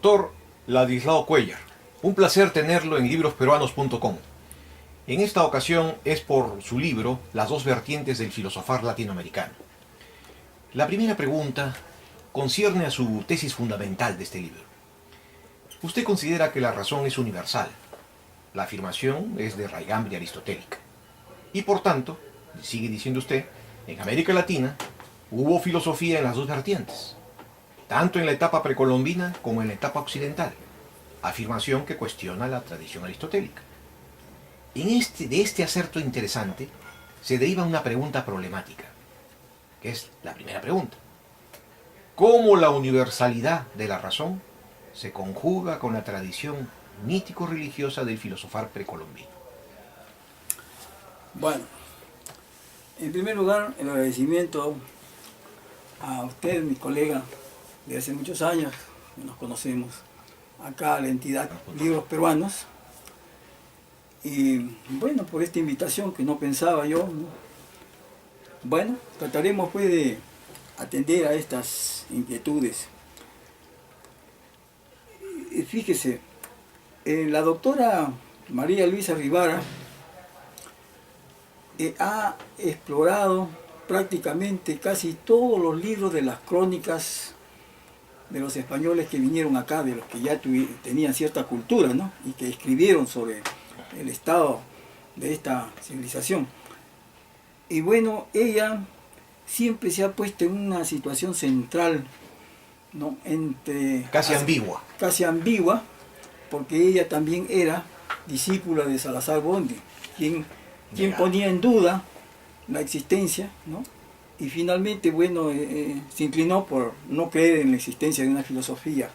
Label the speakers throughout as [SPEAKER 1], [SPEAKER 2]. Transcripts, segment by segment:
[SPEAKER 1] Doctor Ladislao Cuéllar, un placer tenerlo en librosperuanos.com. En esta ocasión es por su libro Las dos vertientes del filosofar latinoamericano. La primera pregunta concierne a su tesis fundamental de este libro. Usted considera que la razón es universal. La afirmación es de raigambre aristotélica. Y por tanto, sigue diciendo usted, en América Latina hubo filosofía en las dos vertientes, tanto en la etapa precolombina como en la etapa occidental, afirmación que cuestiona la tradición aristotélica. De este acerto interesante se deriva una pregunta problemática, que es la primera pregunta. ¿Cómo la universalidad de la razón se conjuga con la tradición mítico-religiosa del filosofar precolombino?
[SPEAKER 2] Bueno, en primer lugar, el agradecimiento a usted, mi colega de hace muchos años, que nos conocemos acá a la entidad Libros Peruanos, y bueno, por esta invitación que no pensaba yo, ¿no? Bueno, trataremos pues de atender a estas inquietudes. Fíjese, la doctora María Luisa Rivara ha explorado prácticamente casi todos los libros de las crónicas de los españoles que vinieron acá, de los que ya tenían cierta cultura, ¿no? Y que escribieron sobre el estado de esta civilización. Y bueno, ella siempre se ha puesto en una situación central, ¿no?
[SPEAKER 1] Casi ambigua.
[SPEAKER 2] Casi ambigua, porque ella también era discípula de Salazar Bondy, quien ponía en duda la existencia, ¿no? Y finalmente, bueno, se inclinó por no creer en la existencia de una filosofía,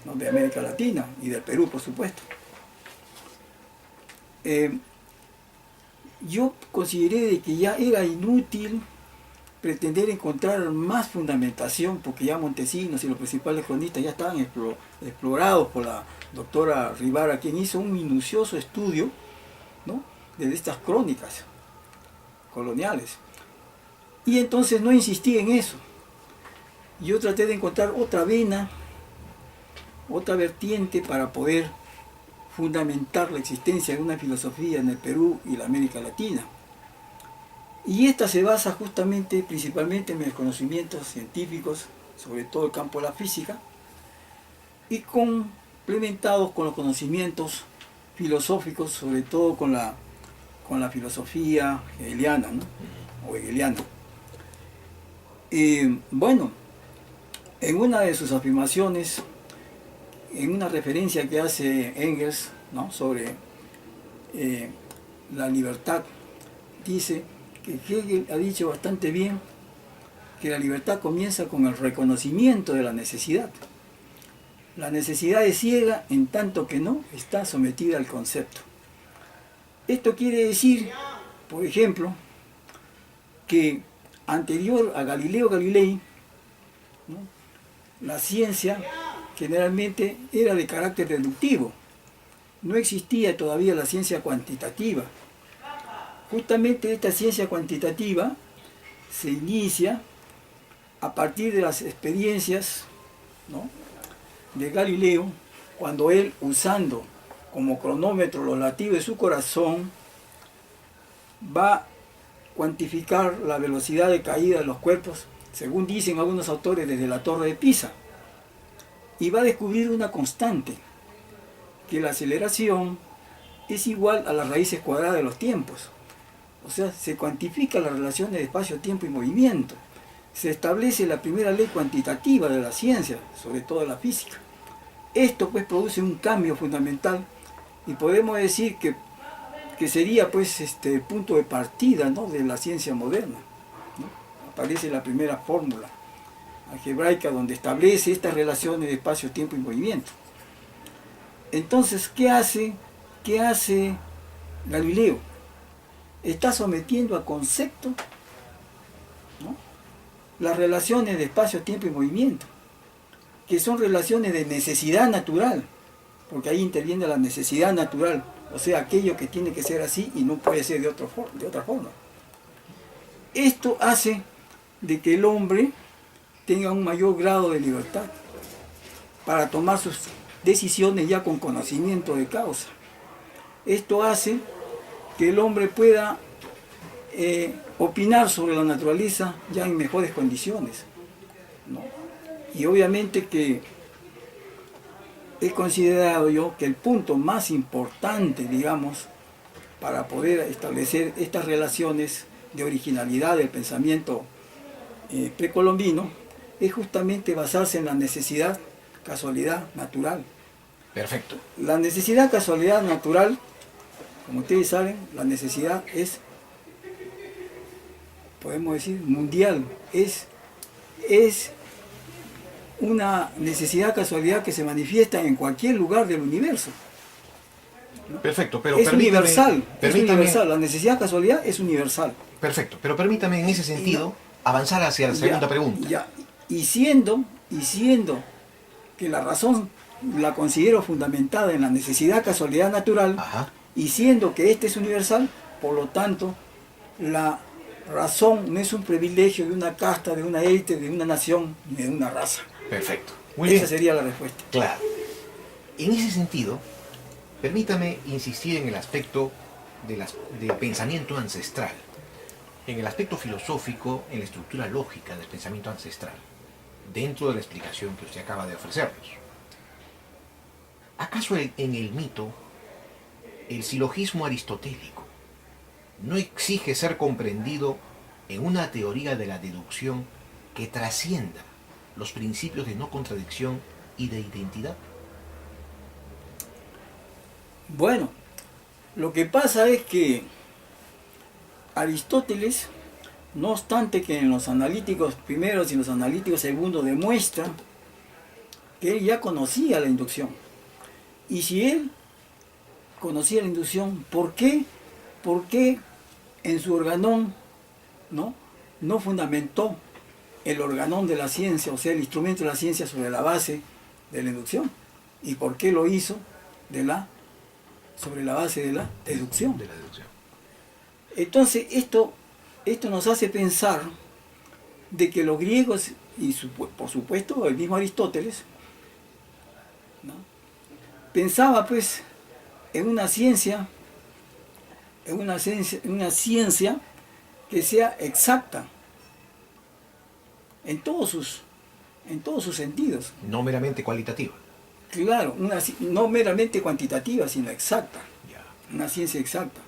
[SPEAKER 2] ¿no? De América Latina y del Perú, por supuesto. Yo consideré de que ya era inútil pretender encontrar más fundamentación, porque ya Montesinos y los principales cronistas ya estaban explorados por la doctora Rivara, quien hizo un minucioso estudio, ¿no? De estas crónicas coloniales. Y entonces no insistí en eso. Yo traté de encontrar otra vena, otra vertiente para poder fundamentar la existencia de una filosofía en el Perú y la América Latina. Y esta se basa justamente, principalmente en mis conocimientos científicos, sobre todo el campo de la física, y complementados con los conocimientos filosóficos, sobre todo con la filosofía hegeliana, ¿no? O hegeliana. Bueno, en una de sus afirmaciones, en una referencia que hace Engels, ¿no? Sobre la libertad, dice que Hegel ha dicho bastante bien que la libertad comienza con el reconocimiento de la necesidad. La necesidad es ciega en tanto que no está sometida al concepto. Esto quiere decir, por ejemplo, que anterior a Galileo Galilei, ¿no? La ciencia generalmente era de carácter deductivo. No existía todavía la ciencia cuantitativa. Justamente esta ciencia cuantitativa se inicia a partir de las experiencias, ¿no? De Galileo, cuando él, usando como cronómetro los latidos de su corazón, va a cuantificar la velocidad de caída de los cuerpos, según dicen algunos autores, desde la Torre de Pisa, y va a descubrir una constante, que la aceleración es igual a las raíces cuadradas de los tiempos. O sea, se cuantifica la relación de espacio, tiempo y movimiento. Se establece la primera ley cuantitativa de la ciencia, sobre todo de la física. Esto pues produce un cambio fundamental y podemos decir que sería pues el punto de partida, ¿no? De la ciencia moderna, ¿no? Aparece la primera fórmula algebraica donde establece estas relaciones de espacio, tiempo y movimiento. Entonces, ¿qué hace Galileo? Está sometiendo a concepto, ¿no? Las relaciones de espacio, tiempo y movimiento, que son relaciones de necesidad natural, porque ahí interviene la necesidad natural, o sea, aquello que tiene que ser así y no puede ser de otra forma. Esto hace de que el hombre tenga un mayor grado de libertad para tomar sus decisiones ya con conocimiento de causa. Esto hace que el hombre pueda opinar sobre la naturaleza ya en mejores condiciones, ¿no? Y obviamente que he considerado yo que el punto más importante, digamos, para poder establecer estas relaciones de originalidad del pensamiento precolombino, es justamente basarse en la necesidad, casualidad natural.
[SPEAKER 1] Perfecto.
[SPEAKER 2] La necesidad, casualidad natural, como ustedes saben, la necesidad es, podemos decir, mundial, es una necesidad, casualidad que se manifiesta en cualquier lugar del universo.
[SPEAKER 1] Perfecto, pero
[SPEAKER 2] es universal,
[SPEAKER 1] permítame,
[SPEAKER 2] la necesidad, casualidad es universal.
[SPEAKER 1] Perfecto, pero permítame en ese sentido avanzar hacia la segunda pregunta.
[SPEAKER 2] Y siendo que la razón la considero fundamentada en la necesidad, casualidad natural,
[SPEAKER 1] Ajá.
[SPEAKER 2] y siendo que este es universal, por lo tanto, la razón no es un privilegio de una casta, de una élite, de una nación, ni de una raza.
[SPEAKER 1] Perfecto. Muy bien.
[SPEAKER 2] Esa sería la respuesta.
[SPEAKER 1] Claro. En ese sentido, permítame insistir en el aspecto del pensamiento ancestral, en el aspecto filosófico, en la estructura lógica del pensamiento ancestral, dentro de la explicación que usted acaba de ofrecernos. ¿Acaso en el mito, el silogismo aristotélico no exige ser comprendido en una teoría de la deducción que trascienda los principios de no contradicción y de identidad?
[SPEAKER 2] Bueno, lo que pasa es que Aristóteles, no obstante que en los analíticos primeros y los analíticos segundos demuestra que él ya conocía la inducción. Y si él conocía la inducción, ¿por qué en su organón no fundamentó el organón de la ciencia, o sea, el instrumento de la ciencia sobre la base de la inducción? ¿Y por qué lo hizo sobre la base de la deducción?
[SPEAKER 1] De la deducción.
[SPEAKER 2] Entonces, esto nos hace pensar de que los griegos, y por supuesto el mismo Aristóteles, ¿no?, pensaba pues en una ciencia que sea exacta en todos sus sentidos.
[SPEAKER 1] No meramente cualitativa.
[SPEAKER 2] Claro, no meramente cuantitativa, sino exacta.
[SPEAKER 1] Ya.
[SPEAKER 2] Una ciencia exacta.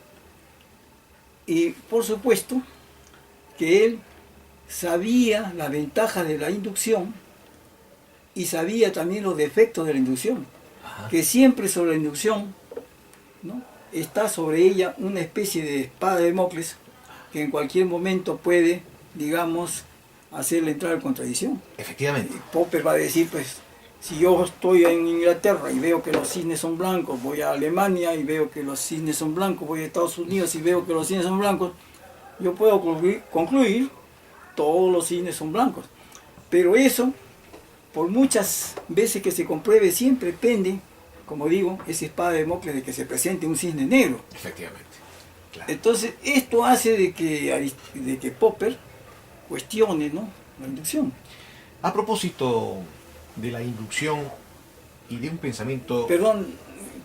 [SPEAKER 2] Y por supuesto que él sabía las ventajas de la inducción y sabía también los defectos de la inducción. Ajá. Que siempre sobre la inducción, ¿no?, está sobre ella una especie de espada de Damocles que en cualquier momento puede, digamos, hacerle entrar en contradicción.
[SPEAKER 1] Efectivamente.
[SPEAKER 2] Popper va a decir, pues, si yo estoy en Inglaterra y veo que los cisnes son blancos, voy a Alemania y veo que los cisnes son blancos, voy a Estados Unidos y veo que los cisnes son blancos, yo puedo concluir todos los cisnes son blancos. Pero eso, por muchas veces que se compruebe, siempre pende, como digo, esa espada de Damocles de que se presente un cisne negro.
[SPEAKER 1] Efectivamente. Claro.
[SPEAKER 2] Entonces, esto hace de que Popper cuestione, ¿no?, la inducción.
[SPEAKER 1] A propósito de la inducción y de un pensamiento...
[SPEAKER 2] Perdón,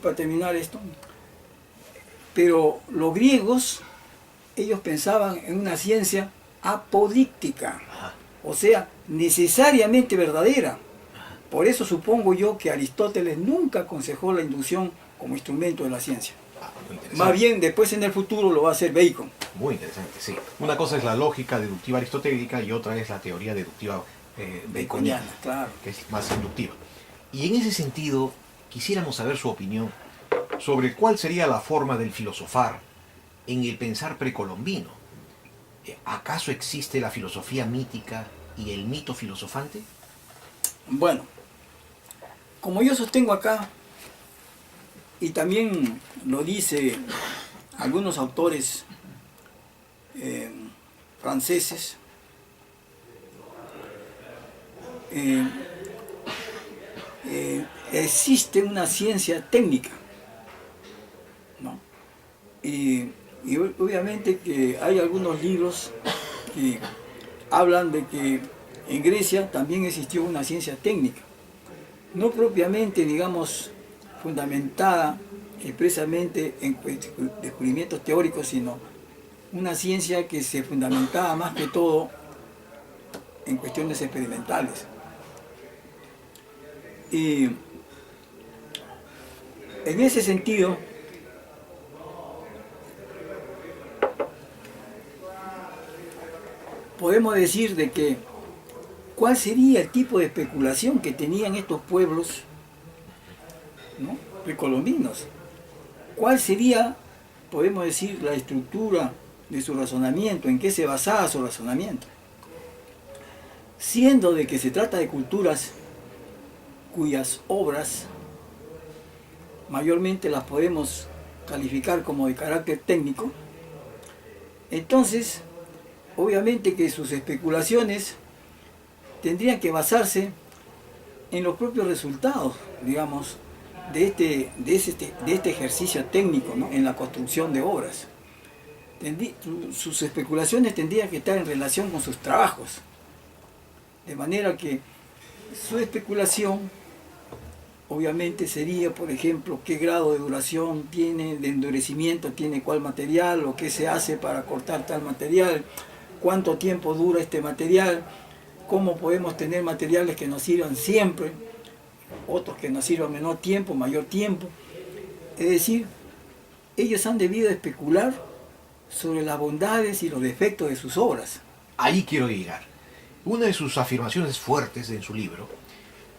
[SPEAKER 2] para terminar esto, pero los griegos, ellos pensaban en una ciencia apodíctica,
[SPEAKER 1] Ajá.
[SPEAKER 2] o sea, necesariamente verdadera. Por eso supongo yo que Aristóteles nunca aconsejó la inducción como instrumento de la ciencia. Más bien, después en el futuro lo va a hacer Bacon.
[SPEAKER 1] Muy interesante, sí. Una cosa es la lógica deductiva aristotélica y otra es la teoría deductiva baconiana,
[SPEAKER 2] claro,
[SPEAKER 1] que es más inductiva. Y en ese sentido, quisiéramos saber su opinión sobre cuál sería la forma del filosofar en el pensar precolombino. ¿Acaso existe la filosofía mítica y el mito filosofante?
[SPEAKER 2] Bueno, como yo sostengo acá, y también lo dice algunos autores franceses, existe una ciencia técnica, ¿no? Y obviamente que hay algunos libros que hablan de que en Grecia también existió una ciencia técnica. no propiamente, digamos, fundamentada expresamente en descubrimientos teóricos, sino una ciencia que se fundamentaba más que todo en cuestiones experimentales. Y en ese sentido, podemos decir de que cuál sería el tipo de especulación que tenían estos pueblos, ¿no?, precolombinos. ¿Cuál sería, podemos decir, la estructura de su razonamiento? ¿En qué se basaba su razonamiento? Siendo de que se trata de culturas cuyas obras mayormente las podemos calificar como de carácter técnico, entonces, obviamente que sus especulaciones tendrían que basarse en los propios resultados, digamos, de este ejercicio técnico, ¿no?, en la construcción de obras. Sus especulaciones tendrían que estar en relación con sus trabajos, de manera que su especulación obviamente sería, por ejemplo, qué grado de duración tiene, de endurecimiento tiene cuál material, o qué se hace para cortar tal material, cuánto tiempo dura este material, cómo podemos tener materiales que nos sirvan siempre, otros que nos sirvan menor tiempo, mayor tiempo. Es decir, ellos han debido especular sobre las bondades y los defectos de sus obras.
[SPEAKER 1] Ahí quiero llegar. Una de sus afirmaciones fuertes en su libro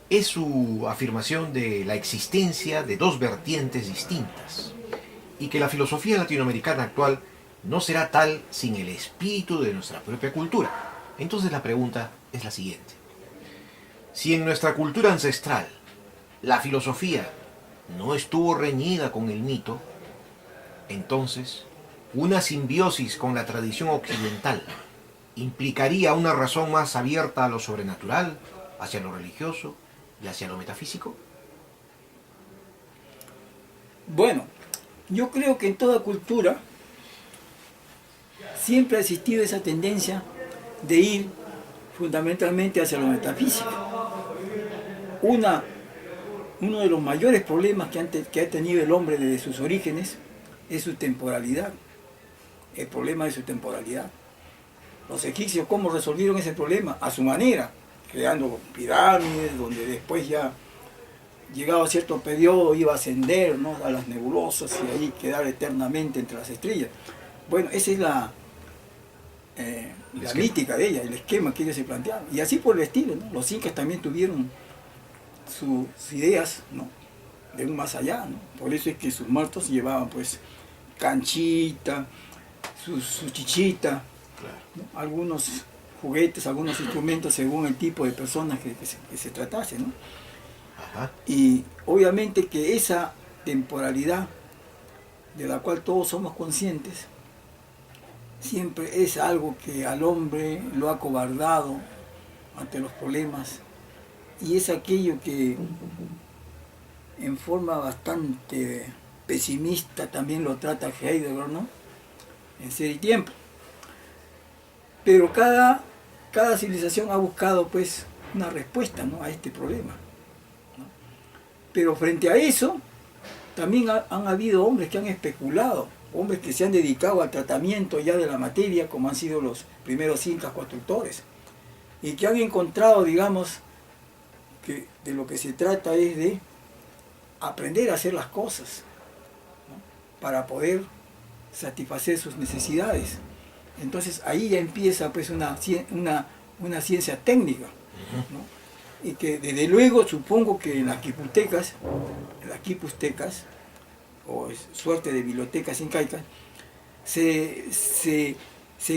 [SPEAKER 1] es su afirmación de la existencia de dos vertientes distintas y que la filosofía latinoamericana actual no será tal sin el espíritu de nuestra propia cultura. Entonces la pregunta es la siguiente. Si en nuestra cultura ancestral la filosofía no estuvo reñida con el mito, entonces una simbiosis con la tradición occidental implicaría una razón más abierta a lo sobrenatural, hacia lo religioso y hacia lo metafísico.
[SPEAKER 2] Bueno, yo creo que en toda cultura siempre ha existido esa tendencia de ir fundamentalmente hacia lo metafísico. Uno de los mayores problemas que ha tenido el hombre desde sus orígenes es su temporalidad, el problema de su temporalidad. Los egipcios, ¿cómo resolvieron ese problema? A su manera, creando pirámides, donde después ya, llegado a cierto periodo, iba a ascender, ¿no?, a las nebulosas y ahí quedar eternamente entre las estrellas. Bueno, esa es la mítica de ella, el esquema que ellos se planteaban. Y así por el estilo, ¿no? Los incas también tuvieron sus ideas, ¿no?, de un más allá, ¿no? Por eso es que sus muertos llevaban pues canchita, su chichita, ¿no?, algunos juguetes, algunos instrumentos según el tipo de personas que se tratase, ¿no?
[SPEAKER 1] Ajá.
[SPEAKER 2] Y obviamente que esa temporalidad de la cual todos somos conscientes siempre es algo que al hombre lo ha acobardado ante los problemas, y es aquello que en forma bastante pesimista también lo trata Heidegger, ¿no?, en Ser y Tiempo. Pero cada civilización ha buscado pues una respuesta, ¿no?, a este problema, ¿no? Pero frente a eso también han habido hombres que han especulado, hombres que se han dedicado al tratamiento ya de la materia, como han sido los primeros incas constructores, y que han encontrado, digamos, que de lo que se trata es de aprender a hacer las cosas, ¿no?, para poder satisfacer sus necesidades. Entonces ahí ya empieza pues una ciencia técnica, ¿no?, y que desde luego supongo que en las quipustecas, o suerte de bibliotecas incaicas, se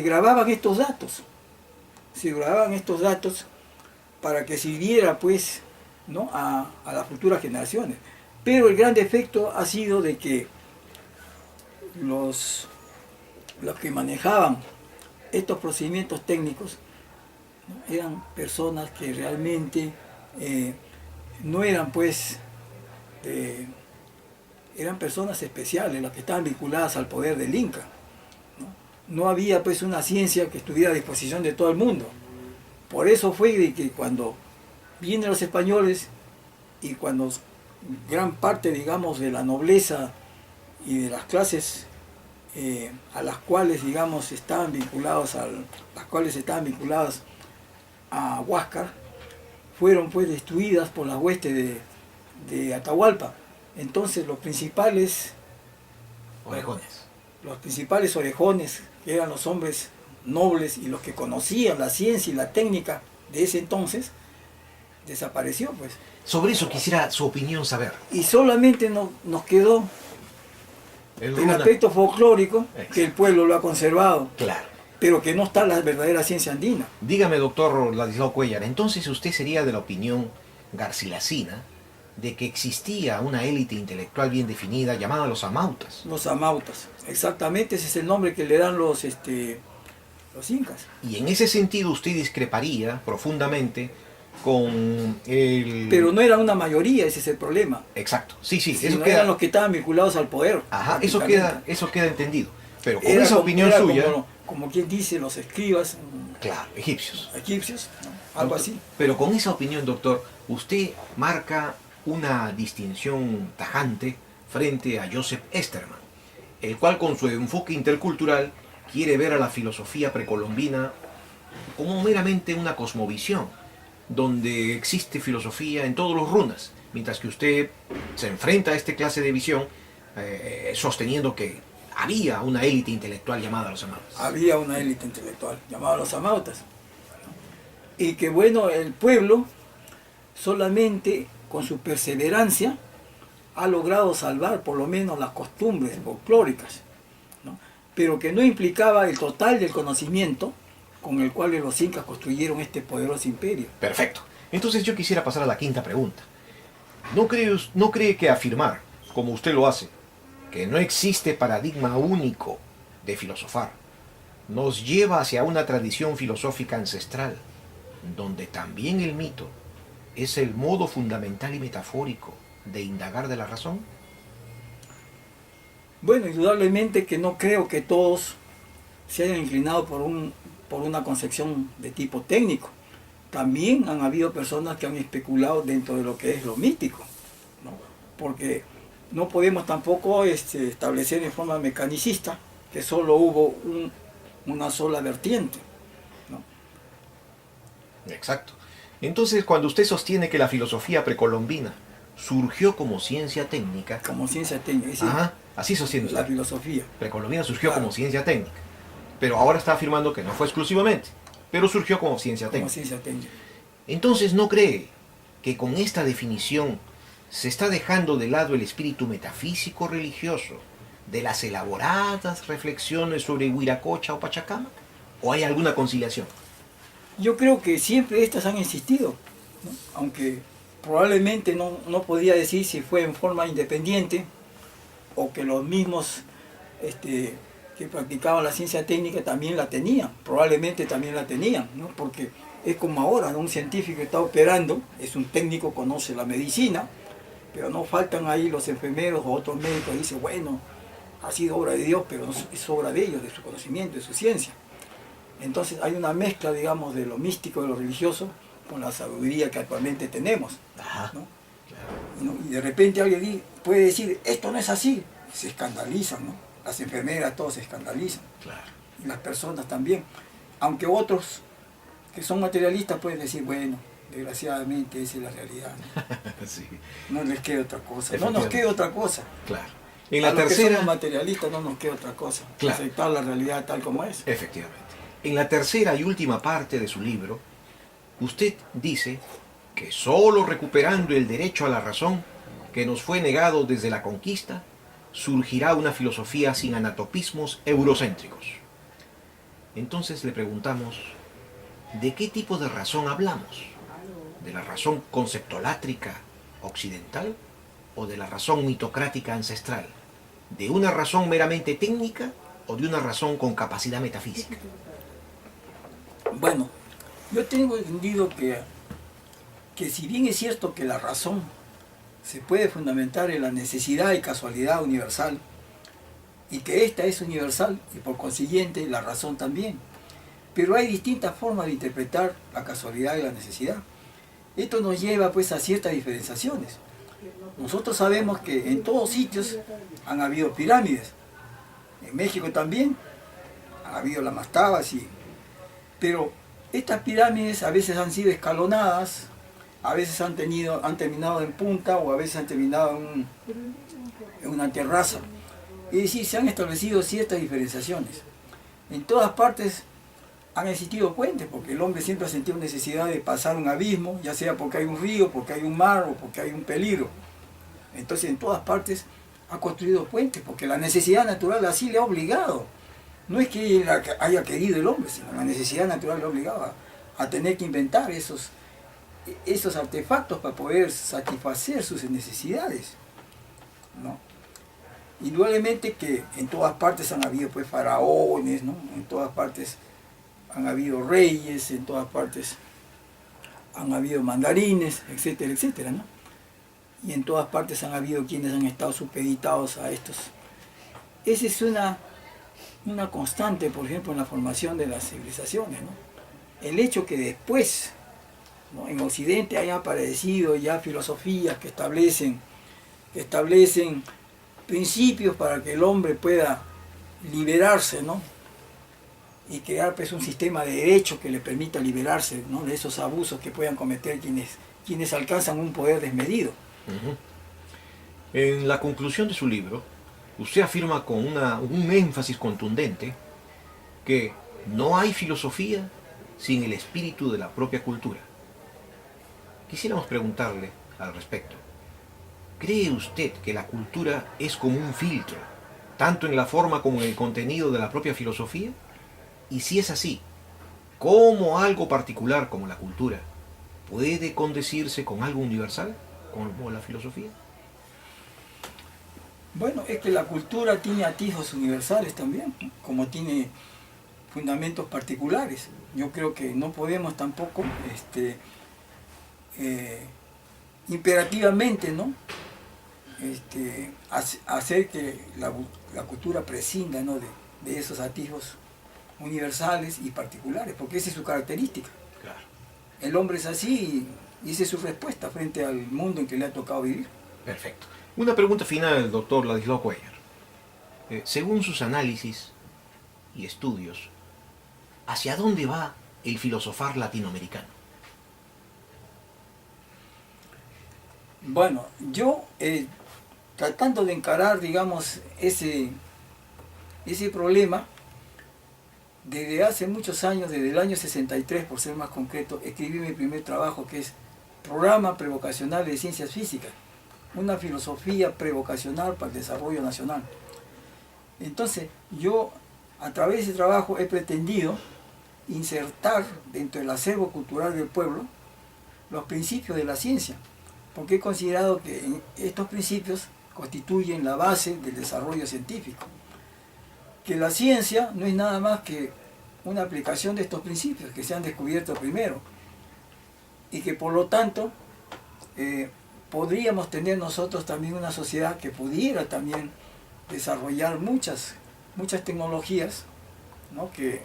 [SPEAKER 2] grababan estos datos, para que sirviera pues, ¿no?, a las futuras generaciones. Pero el gran defecto ha sido de que los que manejaban estos procedimientos técnicos, ¿no?, eran personas que realmente no eran pues eran personas especiales, las que estaban vinculadas al poder del Inca, ¿no? No había pues una ciencia que estuviera a disposición de todo el mundo. Por eso fue de que cuando vienen los españoles y cuando gran parte, digamos, de la nobleza y de las clases a las cuales, digamos, las cuales estaban vinculadas a Huáscar, fueron pues destruidas por las huestes de Atahualpa. Entonces los principales orejones, que eran los hombres nobles y los que conocían la ciencia y la técnica de ese entonces, desapareció pues.
[SPEAKER 1] Sobre eso quisiera su opinión saber.
[SPEAKER 2] Y solamente nos quedó el aspecto folclórico, que el pueblo lo ha conservado.
[SPEAKER 1] Claro.
[SPEAKER 2] Pero que no está la verdadera ciencia andina.
[SPEAKER 1] Dígame, doctor Ladislao Cuéllar, entonces usted sería de la opinión garcilasina de que existía una élite intelectual bien definida llamada los amautas.
[SPEAKER 2] Los amautas, exactamente, ese es el nombre que le dan los incas.
[SPEAKER 1] Y en ese sentido usted discreparía profundamente con el...
[SPEAKER 2] Pero no era una mayoría, ese es el problema.
[SPEAKER 1] Exacto, sí,
[SPEAKER 2] eso no eran los que estaban vinculados al poder.
[SPEAKER 1] Ajá, eso queda entendido. Pero con esa opinión suya...
[SPEAKER 2] Como quien dice, los escribas.
[SPEAKER 1] Claro, egipcios.
[SPEAKER 2] Egipcios, ¿no? Algo así.
[SPEAKER 1] Pero con esa opinión, doctor, usted marca una distinción tajante frente a Joseph Esterman, el cual con su enfoque intercultural quiere ver a la filosofía precolombina como meramente una cosmovisión, donde existe filosofía en todos los runas, mientras que usted se enfrenta a esta clase de visión sosteniendo que había una élite intelectual llamada los amautas.
[SPEAKER 2] Había una élite intelectual llamada los amautas. Y que bueno, el pueblo solamente con su perseverancia ha logrado salvar por lo menos las costumbres folclóricas, ¿no? Pero que no implicaba el total del conocimiento con el cual los incas construyeron este poderoso imperio.
[SPEAKER 1] Perfecto. Entonces yo quisiera pasar a la quinta pregunta. ¿No cree que afirmar, como usted lo hace, que no existe paradigma único de filosofar, nos lleva hacia una tradición filosófica ancestral, donde también el mito es el modo fundamental y metafórico de indagar de la razón?
[SPEAKER 2] Bueno, indudablemente que no creo que todos se hayan inclinado por una concepción de tipo técnico. También han habido personas que han especulado dentro de lo que es lo mítico, ¿no? Porque no podemos tampoco establecer en forma mecanicista que solo hubo una sola vertiente, ¿no?
[SPEAKER 1] Exacto. Entonces, cuando usted sostiene que la filosofía precolombina surgió como ciencia técnica...
[SPEAKER 2] Como ciencia técnica, sí.
[SPEAKER 1] Ajá, así sostiene usted.
[SPEAKER 2] La filosofía
[SPEAKER 1] precolombina surgió
[SPEAKER 2] claro.
[SPEAKER 1] como ciencia técnica. Pero ahora está afirmando que no fue exclusivamente, pero surgió como ciencia técnica.
[SPEAKER 2] Como ciencia técnica.
[SPEAKER 1] Entonces, ¿no cree que con esta definición se está dejando de lado el espíritu metafísico religioso de las elaboradas reflexiones sobre Huiracocha o Pachacamac? ¿O hay alguna conciliación?
[SPEAKER 2] Yo creo que siempre estas han existido, ¿no? Aunque probablemente no podría decir si fue en forma independiente o que los mismos que practicaban la ciencia técnica también la tenían, probablemente también la tenían, ¿no? Porque es como ahora, ¿no? Un científico está operando, es un técnico, conoce la medicina, pero no faltan ahí los enfermeros o otros médicos que dicen, bueno, ha sido obra de Dios, pero no es obra de ellos, de su conocimiento, de su ciencia. Entonces hay una mezcla, digamos, de lo místico, de lo religioso, con la sabiduría que actualmente tenemos, ¿no? Claro. Y de repente alguien puede decir, esto no es así, se escandalizan, ¿no? Las enfermeras, todos se escandalizan,
[SPEAKER 1] claro.
[SPEAKER 2] Y las personas también, aunque otros que son materialistas pueden decir, bueno, desgraciadamente esa es la realidad, ¿no? Sí. No les queda otra cosa, no nos queda otra cosa.
[SPEAKER 1] Claro. En la tercera...
[SPEAKER 2] los que somos materialistas no nos queda otra cosa, claro. Aceptar la realidad tal como es.
[SPEAKER 1] Efectivamente. En la tercera y última parte de su libro, usted dice que solo recuperando el derecho a la razón que nos fue negado desde la conquista, surgirá una filosofía sin anatopismos eurocéntricos. Entonces le preguntamos, ¿de qué tipo de razón hablamos? ¿De la razón conceptolátrica occidental o de la razón mitocrática ancestral? ¿De una razón meramente técnica o de una razón con capacidad metafísica?
[SPEAKER 2] Bueno, yo tengo entendido que si bien es cierto que la razón se puede fundamentar en la necesidad y casualidad universal, y que esta es universal y por consiguiente la razón también, pero hay distintas formas de interpretar la casualidad y la necesidad. Esto nos lleva pues a ciertas diferenciaciones. Nosotros sabemos que en todos sitios han habido pirámides. En México también ha habido las mastabas, pero estas pirámides a veces han sido escalonadas, a veces han terminado en punta o a veces han terminado en una terraza. Es decir, se han establecido ciertas diferenciaciones. En todas partes han existido puentes, porque el hombre siempre ha sentido necesidad de pasar un abismo, ya sea porque hay un río, porque hay un mar o porque hay un peligro. Entonces en todas partes ha construido puentes, porque la necesidad natural así le ha obligado. No es que él haya querido el hombre, sino la necesidad natural le obligaba a tener que inventar esos artefactos para poder satisfacer sus necesidades, ¿no? Indudablemente que en todas partes han habido pues faraones, ¿no? En todas partes han habido reyes, en todas partes han habido mandarines, etcétera, etcétera, ¿no? Y en todas partes han habido quienes han estado supeditados a estos. Esa es una constante, por ejemplo, en la formación de las civilizaciones, ¿no? El hecho que después, ¿no?, en Occidente hayan aparecido ya filosofías que establecen principios para que el hombre pueda liberarse, ¿no?, y crear pues un sistema de derecho que le permita liberarse, ¿no?, de esos abusos que puedan cometer quienes alcanzan un poder desmedido.
[SPEAKER 1] Uh-huh. En la conclusión de su libro, usted afirma con un énfasis contundente que no hay filosofía sin el espíritu de la propia cultura. Quisiéramos preguntarle al respecto. ¿Cree usted que la cultura es como un filtro, tanto en la forma como en el contenido de la propia filosofía? Y si es así, ¿cómo algo particular como la cultura puede condecirse con algo universal, como la filosofía?
[SPEAKER 2] Bueno, es que la cultura tiene atisbos universales también, ¿no?, como tiene fundamentos particulares. Yo creo que no podemos tampoco imperativamente, ¿no?, hacer que la cultura prescinda, ¿no?, de esos atisbos universales y particulares, porque esa es su característica.
[SPEAKER 1] Claro.
[SPEAKER 2] El hombre es así y esa es su respuesta frente al mundo en que le ha tocado vivir.
[SPEAKER 1] Perfecto. Una pregunta final, doctor Ladislao Cuéllar. Según sus análisis y estudios, ¿hacia dónde va el filosofar latinoamericano?
[SPEAKER 2] Bueno, yo tratando de encarar, digamos, ese problema, desde hace muchos años, desde el año 63, por ser más concreto, escribí mi primer trabajo, que es Programa Prevocacional de Ciencias Físicas, una filosofía prevocacional para el desarrollo nacional. Entonces, yo a través de ese trabajo he pretendido insertar dentro del acervo cultural del pueblo los principios de la ciencia, porque he considerado que estos principios constituyen la base del desarrollo científico. Que la ciencia no es nada más que una aplicación de estos principios que se han descubierto primero, y que por lo tanto podríamos tener nosotros también una sociedad que pudiera también desarrollar muchas tecnologías, ¿no?, que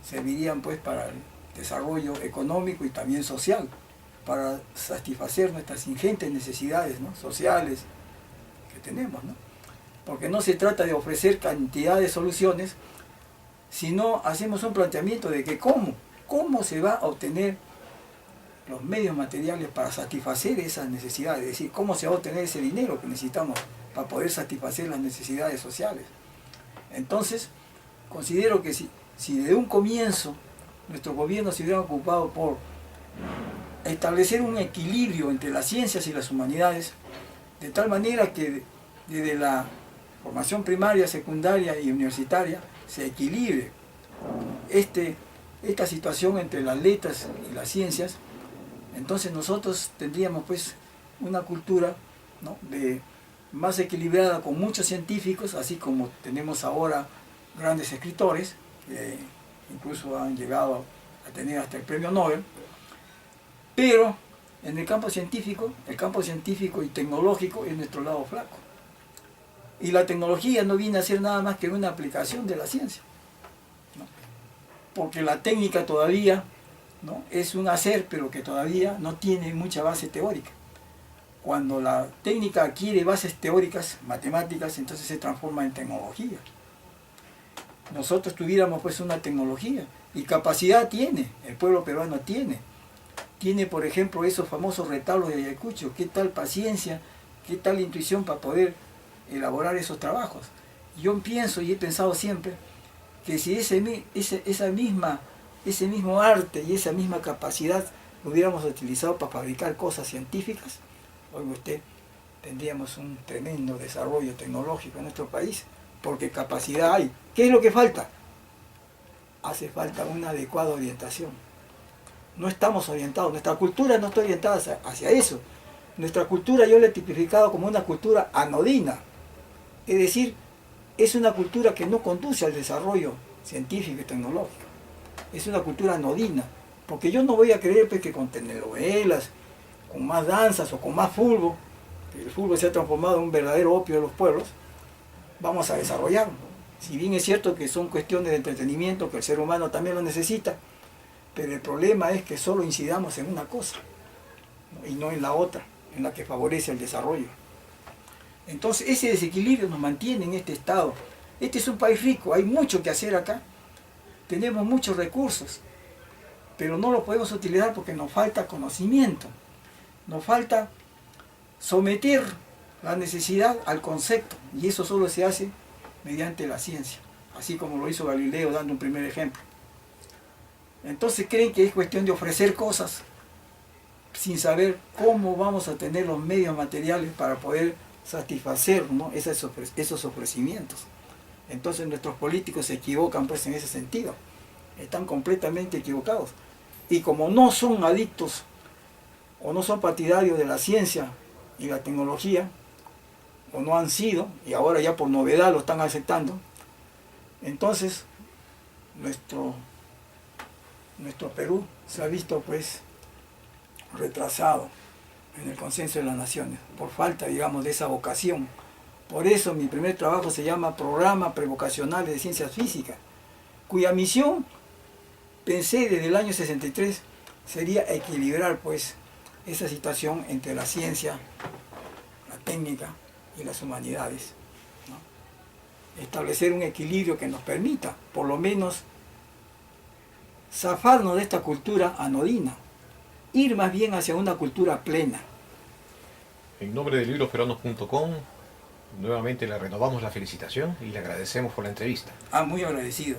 [SPEAKER 2] servirían pues para el desarrollo económico y también social, para satisfacer nuestras ingentes necesidades, ¿no?, sociales que tenemos, ¿no? Porque no se trata de ofrecer cantidad de soluciones, sino hacemos un planteamiento de que cómo se va a obtener los medios materiales para satisfacer esas necesidades, es decir, cómo se va a obtener ese dinero que necesitamos para poder satisfacer las necesidades sociales. Entonces, considero que si desde un comienzo nuestro gobierno se hubiera ocupado por establecer un equilibrio entre las ciencias y las humanidades, de tal manera que desde la formación primaria, secundaria y universitaria se equilibre esta situación entre las letras y las ciencias, entonces nosotros tendríamos pues una cultura, ¿no?, más equilibrada, con muchos científicos, así como tenemos ahora grandes escritores, que incluso han llegado a tener hasta el premio Nobel, pero en el campo científico y tecnológico es nuestro lado flaco. Y la tecnología no viene a ser nada más que una aplicación de la ciencia, ¿no?, porque la técnica todavía ¿no? Es un hacer, pero que todavía no tiene mucha base teórica. Cuando la técnica adquiere bases teóricas, matemáticas, entonces se transforma en tecnología. Nosotros tuviéramos pues una tecnología, y capacidad tiene, el pueblo peruano tiene. Tiene, por ejemplo, esos famosos retablos de Ayacucho. ¿Qué tal paciencia, qué tal intuición para poder elaborar esos trabajos? Yo pienso y he pensado siempre que si ese mismo arte y esa misma capacidad lo hubiéramos utilizado para fabricar cosas científicas, hoy usted tendríamos un tremendo desarrollo tecnológico en nuestro país, porque capacidad hay. ¿Qué es lo que falta? Hace falta una adecuada orientación. No estamos orientados, nuestra cultura no está orientada hacia eso. Nuestra cultura yo la he tipificado como una cultura anodina, es decir, es una cultura que no conduce al desarrollo científico y tecnológico. Es una cultura anodina, porque yo no voy a creer pues, que con telenovelas, con más danzas o con más fútbol, que el fútbol se ha transformado en un verdadero opio de los pueblos, vamos a desarrollarlo. Si bien es cierto que son cuestiones de entretenimiento, que el ser humano también lo necesita, pero el problema es que solo incidamos en una cosa, ¿no? Y no en la otra, en la que favorece el desarrollo. Entonces ese desequilibrio nos mantiene en este estado. Este es un país rico, hay mucho que hacer acá, tenemos muchos recursos, pero no los podemos utilizar porque nos falta conocimiento, nos falta someter la necesidad al concepto, y eso solo se hace mediante la ciencia, así como lo hizo Galileo, dando un primer ejemplo. Entonces creen que es cuestión de ofrecer cosas sin saber cómo vamos a tener los medios materiales para poder satisfacer, ¿no? esos ofrecimientos. Entonces nuestros políticos se equivocan pues en ese sentido, están completamente equivocados. Y como no son adictos o no son partidarios de la ciencia y la tecnología, o no han sido, y ahora ya por novedad lo están aceptando, entonces nuestro Perú se ha visto pues retrasado en el consenso de las naciones, por falta, digamos, de esa vocación. Por eso mi primer trabajo se llama Programa Prevocacional de Ciencias Físicas, cuya misión, pensé desde el año 63, sería equilibrar pues esa situación entre la ciencia, la técnica y las humanidades, ¿no? Establecer un equilibrio que nos permita, por lo menos, zafarnos de esta cultura anodina, ir más bien hacia una cultura plena.
[SPEAKER 1] En nombre de librosperuanos.com, nuevamente le renovamos la felicitación y le agradecemos por la entrevista.
[SPEAKER 2] Muy agradecido.